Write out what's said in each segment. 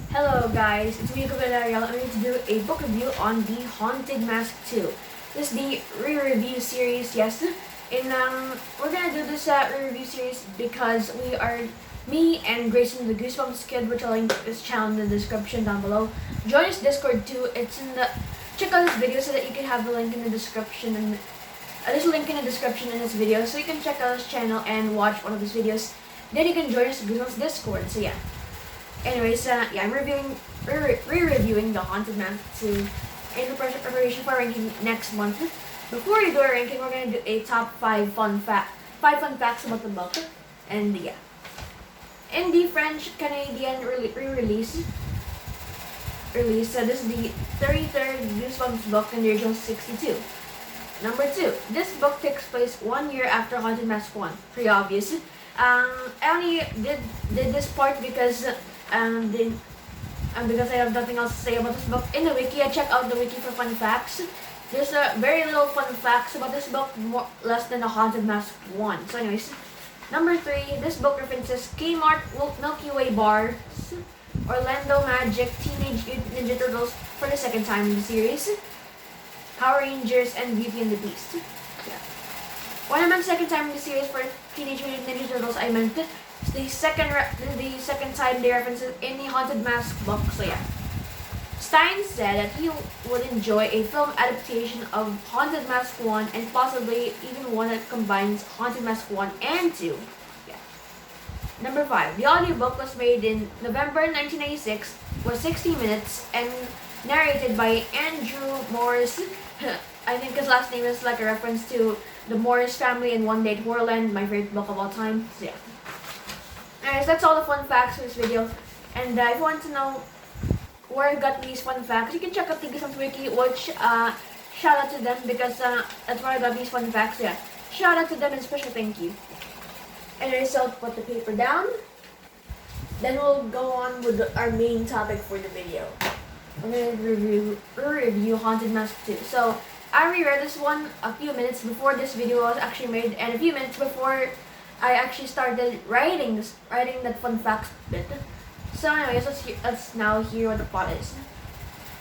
Hello guys, it's me, Ariel. I'm going to do a book review on The Haunted Mask 2. This is the re-review series, yes. We're gonna do this re-review series because me and Grayson the Goosebumps Kid, which I'll link this channel in the description down below. Join us Discord too. Check out this video so that you can have the link in the description and there's a link in the description in this video so you can check out this channel and watch one of these videos. Then you can join us Goosebumps Discord. So yeah. Anyways, I'm re-reviewing The Haunted Mask 2 in preparation for ranking next month. Before we do our ranking, we're gonna do a top 5 fun facts about the book. And yeah. In the French-Canadian re-release, this is the 33rd Goosebumps book in the original 62. Number 2, this book takes place 1 year after Haunted Mask 1. Pretty obvious. I only did this part because because I have nothing else to say about this book. In the wiki, I checked out the wiki for fun facts. There's very little fun facts about this book, less than the Haunted Mask 1. So anyways, number 3, this book references Kmart, Milky Way bars, Orlando Magic, Teenage Mutant Ninja Turtles for the second time in the series, Power Rangers, and Beauty and the Beast. Yeah. When I meant second time in the series for Teenage Mutant Ninja Turtles, I meant the second time they reference it in the Haunted Mask book. So yeah. Stein said that he would enjoy a film adaptation of Haunted Mask 1 and possibly even one that combines Haunted Mask 1 and 2. Yeah. Number 5. The audiobook was made in November 1996, was 60 minutes, and narrated by Andrew Morris. I think his last name is like a reference to the Morris family in One Day at Horrorland, my favorite book of all time. So yeah. Anyways, that's all the fun facts for this video. And if you want to know where I got these fun facts, you can check out the Goosebumps Wiki, which shout out to them because that's where I got these fun facts. Yeah, shout out to them and special thank you. Anyways, so I'll put the paper down. Then we'll go on with our main topic for the video. I'm going to review Haunted Mask 2. So I reread this one a few minutes before this video was actually made, and a few minutes before I actually started writing that fun facts bit. So anyways, let's now hear what the plot is.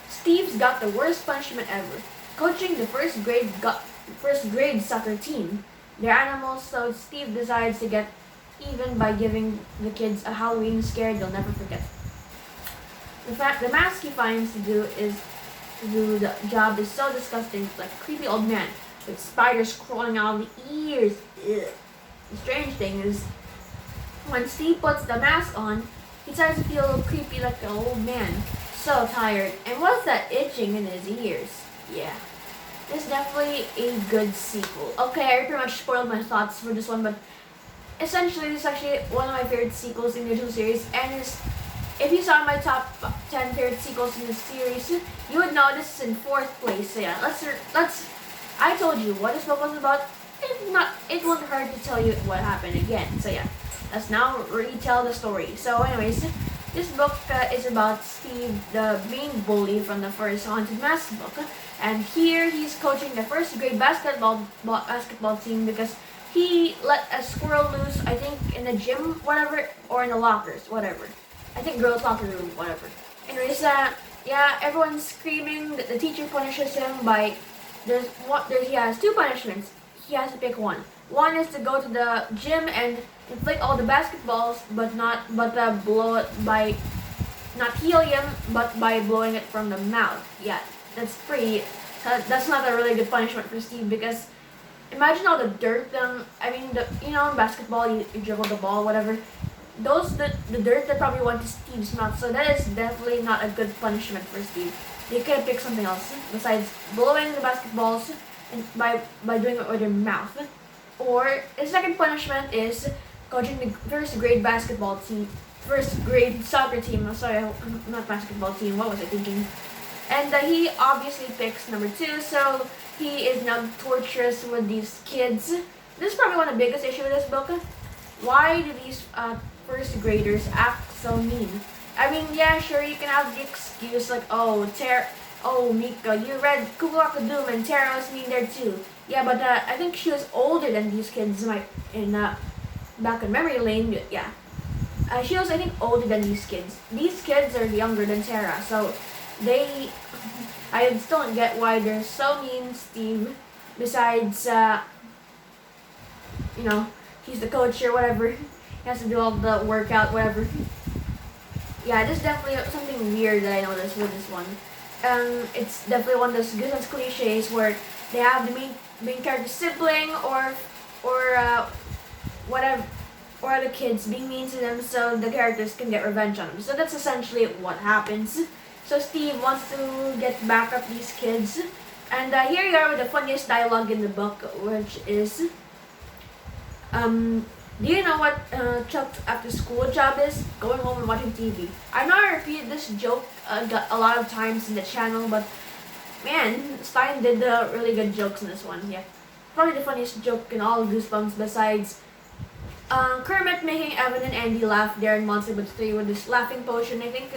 Steve's got the worst punishment ever, coaching the first grade soccer team. They're animals, so Steve decides to get even by giving the kids a Halloween scare they'll never forget. The mask he finds to do the job is so disgusting, it's like a creepy old man with spiders crawling out of the ears. Ugh. The strange thing is, when Steve puts the mask on, he starts to feel a little creepy like an old man. So tired. And what's that itching in his ears? Yeah. This is definitely a good sequel. Okay, I pretty much spoiled my thoughts for this one, but essentially this is actually one of my favorite sequels in the original series, and if you saw my top 10 favorite sequels in the series, you would know this is in 4th place. So yeah, let's I told you what this book was about. It won't hurt to tell you what happened again. So yeah, let's now retell the story. So anyways, this book is about Steve, the main bully from the first Haunted Mask book, and here he's coaching the first grade basketball team because he let a squirrel loose, I think in the gym, whatever, or in the lockers, whatever. I think girls' locker room, whatever. Anyways, everyone's screaming. The teacher punishes him by he has 2 punishments. He has to pick one. One is to go to the gym and inflate all the basketballs, but blow it by not helium, but by blowing it from the mouth. Yeah, that's not a really good punishment for Steve because imagine all the dirt. In basketball you dribble the ball, whatever. The dirt that probably went to Steve's mouth. So that is definitely not a good punishment for Steve. They could have picked something else besides blowing the basketballs and by doing it with their mouth. Or the second punishment is coaching the first grade soccer team. Sorry, not basketball team. What was I thinking? And he obviously picks number 2. So he is now torturous with these kids. This is probably one of the biggest issues with this book. Why do these first graders act so mean? I mean, yeah, sure, you can have the excuse like, Mika, you read Kukulaka Doom and Tara was mean there too. Yeah, but I think she was older than these kids back in memory lane. Yeah. she was, I think, older than these kids. These kids are younger than Sarah, so they, I still don't get why they're so mean, Steve. Besides, you know, he's the coach or whatever. He has to do all the workout, whatever. Yeah, this is definitely something weird that I noticed with this one. It's definitely one of those Goosebumps cliches where they have the main character sibling or whatever, or the kids being mean to them so the characters can get revenge on them. So that's essentially what happens. So Steve wants to get back at these kids, and here you are with the funniest dialogue in the book, which is, do you know what Chuck's after school job is? Going home and watching TV. I know I repeated this joke a lot of times in the channel, but man, Stein did really good jokes in this one. Yeah, probably the funniest joke in all of Goosebumps besides Kermit making Evan and Andy laugh there in Monster Bud 3 with this laughing potion. I think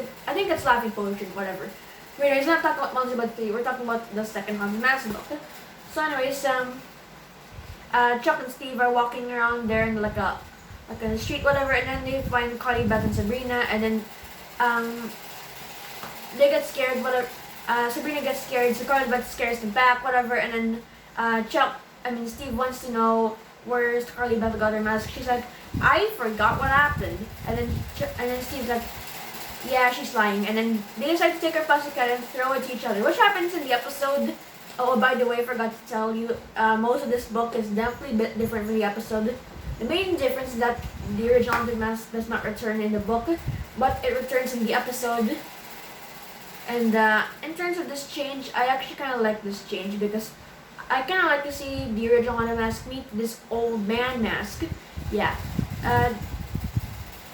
it's laughing potion, whatever. But anyways, we're not talking about Monster Bud 3. We're talking about the second Haunted Mask book. So anyways, Chuck and Steve are walking around there in like a street, whatever, and then they find Carly, Beth, and Sabrina, and then they get scared. Whatever, Sabrina gets scared, so Carly, Beth scares them back, whatever, and then Steve wants to know where's Carly, Beth got her mask. She's like, I forgot what happened, and then Steve's like, yeah, she's lying, and then they decide to take her plastic cat and throw it to each other, which happens in the episode. Oh, by the way, I forgot to tell you, most of this book is definitely a bit different from the episode. The main difference is that the original Haunted Mask does not return in the book, but it returns in the episode. And in terms of this change, I actually kind of like this change because I kind of like to see the original Haunted Mask meet this old man mask. Yeah.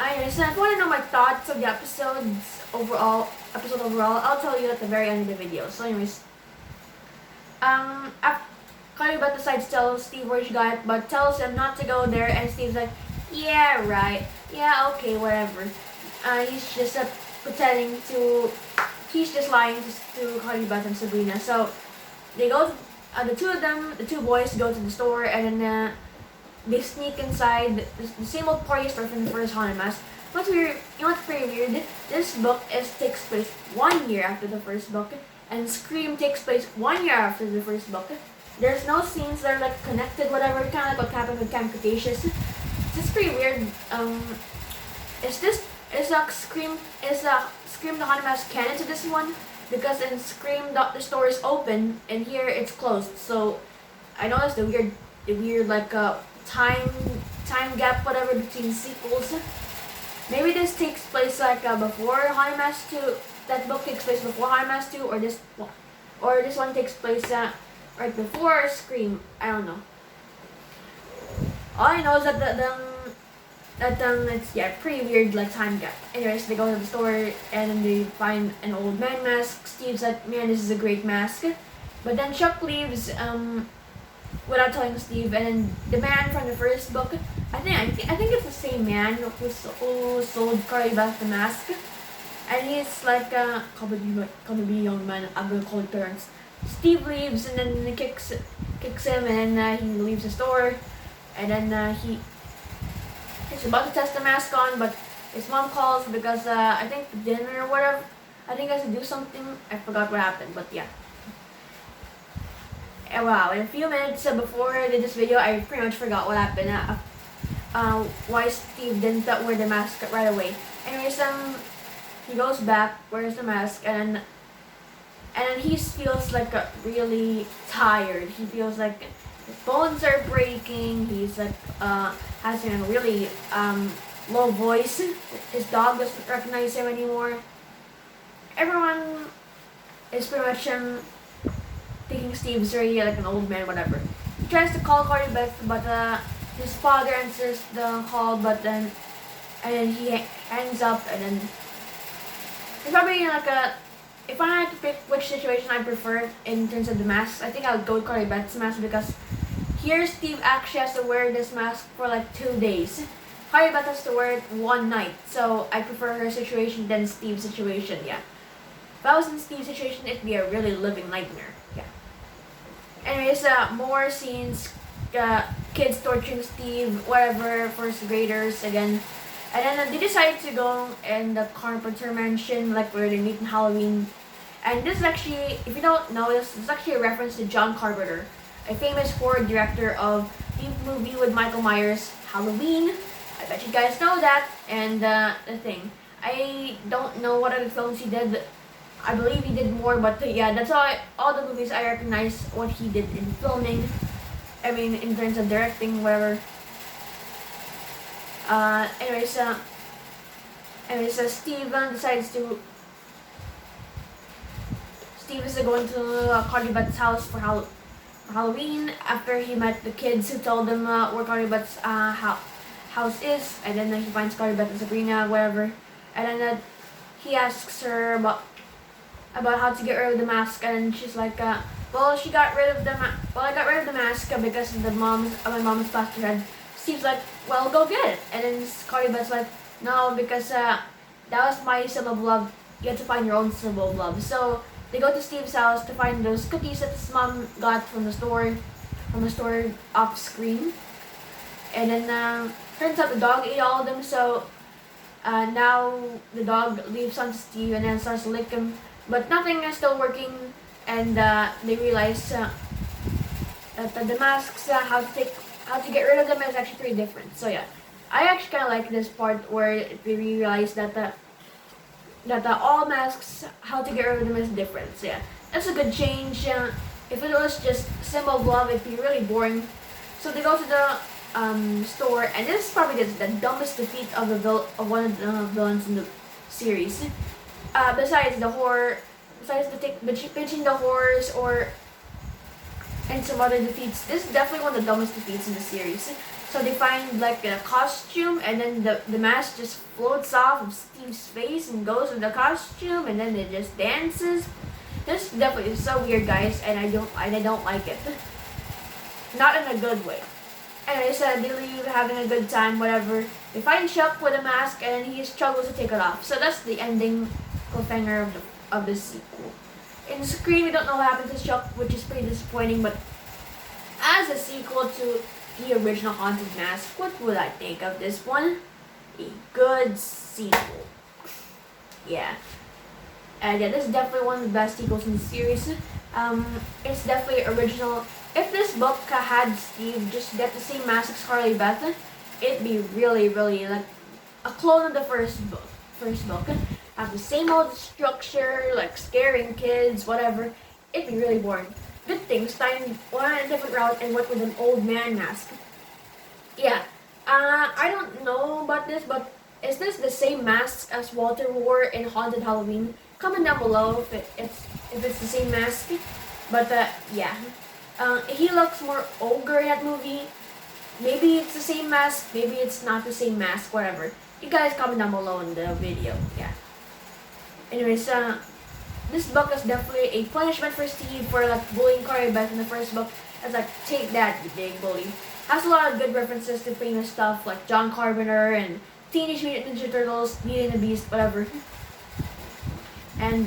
Anyways, so if you want to know my thoughts of the episode overall, I'll tell you at the very end of the video. So anyways, Carly Beth decides to tell Steve where she got it, but tells him not to go there, and Steve's like, yeah, right, yeah, okay, whatever. He's just pretending to, he's just lying to Carly Beth and Sabrina. So they go, the two boys go to the store, and then they sneak inside the same old party store from the first Haunted Mask. What's weird, you know what's pretty weird? This book takes place 1 year after the first book, and Scream takes place 1 year after the first book. There's no scenes that are like connected, whatever, kind of like what happened with Camp Cretaceous. It's pretty weird. Is Scream the Haunted Mask canon to this one? Because in Scream the store is open and here it's closed. So I noticed the weird like time gap, whatever, between sequels. Maybe this takes place like before Haunted Mask 2. That book takes place before Haunted Mask 2, or this one takes place right before Scream. I don't know. All I know is that it's pretty weird like time gap. Anyways, they go to the store and then they find an old man mask. Steve's like, man, this is a great mask. But then Chuck leaves without telling Steve, and then the man from the first book, I think it's the same man who sold Carly Beth the mask. And he's like, come with me, young man, I'm gonna call it Terrence. Steve leaves and then he kicks him, and then he leaves the store, and then he's about to test the mask on, but his mom calls because I think dinner or whatever. I think he has to do something. I forgot what happened, but yeah. And wow, in a few minutes before I did this video, I pretty much forgot what happened. Why Steve didn't wear the mask right away. Anyways, he goes back, wears the mask, and then he feels like really tired. He feels like his bones are breaking. He's like has a really low voice. His dog doesn't recognize him anymore. Everyone is pretty much thinking Steve's already like an old man, whatever. He tries to call Carly Beth, but his father answers the call, and then he hangs up, and then it's probably like if I had to pick which situation I prefer in terms of the masks, I think I would go with Carly Beth's mask, because here Steve actually has to wear this mask for like 2 days. Carly Beth has to wear it one night, so I prefer her situation than Steve's situation, yeah. If I was in Steve's situation, it'd be a really living nightmare, yeah. Anyways, more scenes, kids torturing Steve, whatever, first graders again. And then they decided to go in the Carpenter Mansion, like where they meet in Halloween. And this is actually, if you don't know, this is actually a reference to John Carpenter, a famous horror director of the movie with Michael Myers, Halloween. I bet you guys know that. And the thing, I don't know what other films he did. I believe he did more, but yeah, that's all the movies I recognize what he did in filming. I mean, in terms of directing, whatever. Anyways, Steven decides to. Steve is going to Carly Butt's house for Halloween after he met the kids who told him where Carly Butt's house is, and then he finds Carly Butt and Sabrina, whatever, and then he asks her about how to get rid of the mask, and she's like, well, she got rid of the I got rid of the mask because my mom's passed her head. Steve's like, well, go get it, and then Carly Butt's like, no, because that was my symbol of love. You have to find your own symbol of love. So they go to Steve's house to find those cookies that his mom got from the store off screen. And then turns out the dog ate all of them, so now the dog leaves on Steve and then starts to lick him. But nothing is still working, and they realize that the masks, how to get rid of them is actually pretty different. So yeah, I actually kind of like this part where they realize that all masks, how to get rid of them is different. So yeah, that's a good change. If it was just symbol of love, it'd be really boring. So they go to the store, and this is probably the dumbest defeat of one of the villains in the series. Besides the pitching the horrors and some other defeats, this is definitely one of the dumbest defeats in the series. So they find like a costume, and then the mask just floats off of Steve's face and goes with the costume, and then it just dances. This definitely is so weird, guys, and I don't like it. Not in a good way. Anyways, they leave having a good time, whatever. They find Chuck with a mask, and he struggles to take it off. So that's the ending cliffhanger of the sequel. In Scream, we don't know what happened to Chuck, which is pretty disappointing, but as a sequel to the original Haunted Mask, what would I think of this one? A good sequel. Yeah. And yeah, this is definitely one of the best sequels in the series. It's definitely original. If this book had Steve just get the same mask as Carly Beth, it'd be really, really like a clone of the first book. Have the same old structure, like scaring kids, whatever. It'd be really boring. Good thing Stein went a different route and went with an old man mask. Yeah, I don't know about this, but is this the same mask as Walter wore in Haunted Halloween? Comment down below if it's the same mask. But yeah, he looks more ogre in that movie. Maybe it's the same mask, maybe it's not the same mask, whatever. You guys comment down below in the video. Yeah. Anyways, this book is definitely a punishment for Steve for like bullying Carly Beth in the first book. It's like, take that, you big bully. Has a lot of good references to famous stuff like John Carpenter and Teenage Mutant Ninja Turtles, Beauty and the Beast, whatever. And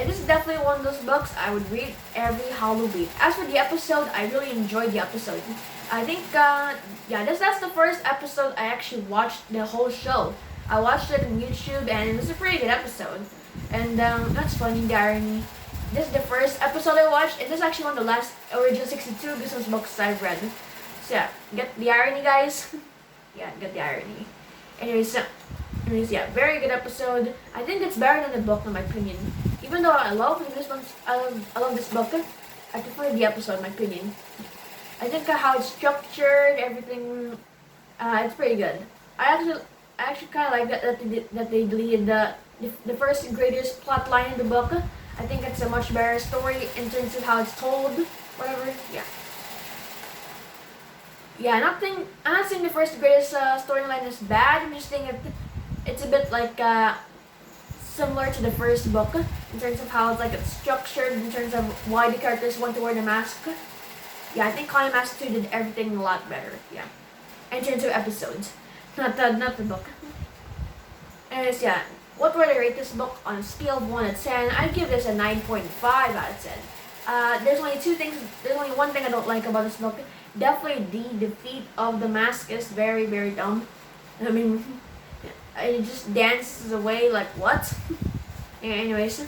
this is definitely one of those books I would read every Halloween. As for the episode, I really enjoyed the episode. I think, yeah, that's the first episode I actually watched the whole show. I watched it on YouTube, and it was a pretty good episode. And that's funny, the irony. This is the first episode I watched, and this is actually one of the last original 62 Goosebumps books I've read. So yeah, get the irony, guys. Yeah, get the irony. Anyways, yeah, very good episode. I think it's better than the book, in my opinion. Even though I love this one, I love this book, I prefer the episode, in my opinion. I think how it's structured, everything, it's pretty good. I actually kind of like that they deleted the first and greatest plot line in the book. I think it's a much better story in terms of how it's told, whatever. Yeah. Yeah, I'm not saying the first greatest storyline is bad. I'm just saying it's a bit like similar to the first book in terms of how it's structured, in terms of why the characters want to wear the mask. Yeah, I think Haunted Mask 2 did everything a lot better. Yeah, in terms of episodes, not the book. Anyways, yeah, what would I rate this book on a scale of 1 to 10? I give this a 9.5 out of 10. There's only one thing I don't like about this book. Definitely the defeat of the mask is very, very dumb. I mean, and it just dances away like what? Anyways,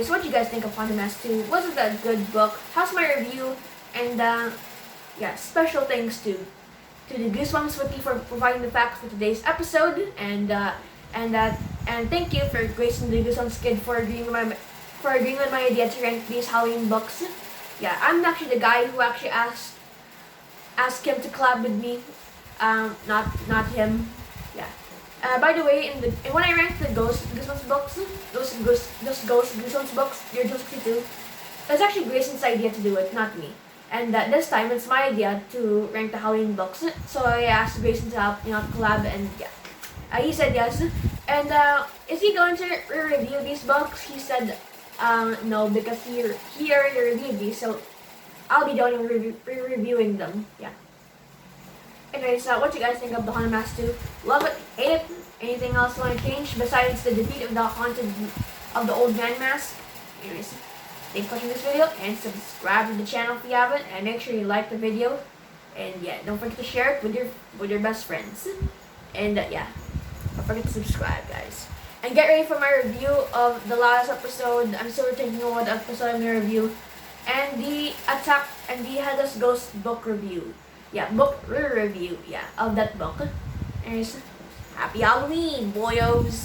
what do you guys think of Haunted Mask 2? Was it a good book? How's my review? And yeah, special thanks to the Goosebumps Wiki for providing the facts for today's episode, and thank you for gracing the Goosebumps Kid for agreeing with my idea to rank these Halloween books. Yeah, I'm actually the guy who actually asked him to collab with me, not him. Yeah. By the way, when I ranked the Goosebumps books, those Goosebumps books, Year 262, it's actually Grayson's idea to do it, not me. And this time, it's my idea to rank the Halloween books. So I asked Grayson to help, collab, and yeah. He said yes. And is he going to review these books? He said no, because he already reviewed these, so I'll be the only one reviewing them. Yeah. Anyways, what you guys think of the Haunted Mask 2? Love it? Hate it? Anything else you want to change besides the defeat of the old man mask? Anyways, thanks for watching this video, and subscribe to the channel if you haven't, and make sure you like the video, and yeah, don't forget to share it with your best friends, and yeah, don't forget to subscribe, guys. And get ready for my review of the last episode. I'm still thinking of what episode I'm gonna review, and the Headless Ghost book review. Yeah, book review. Yeah, of that book. Anyways, happy Halloween, boyos.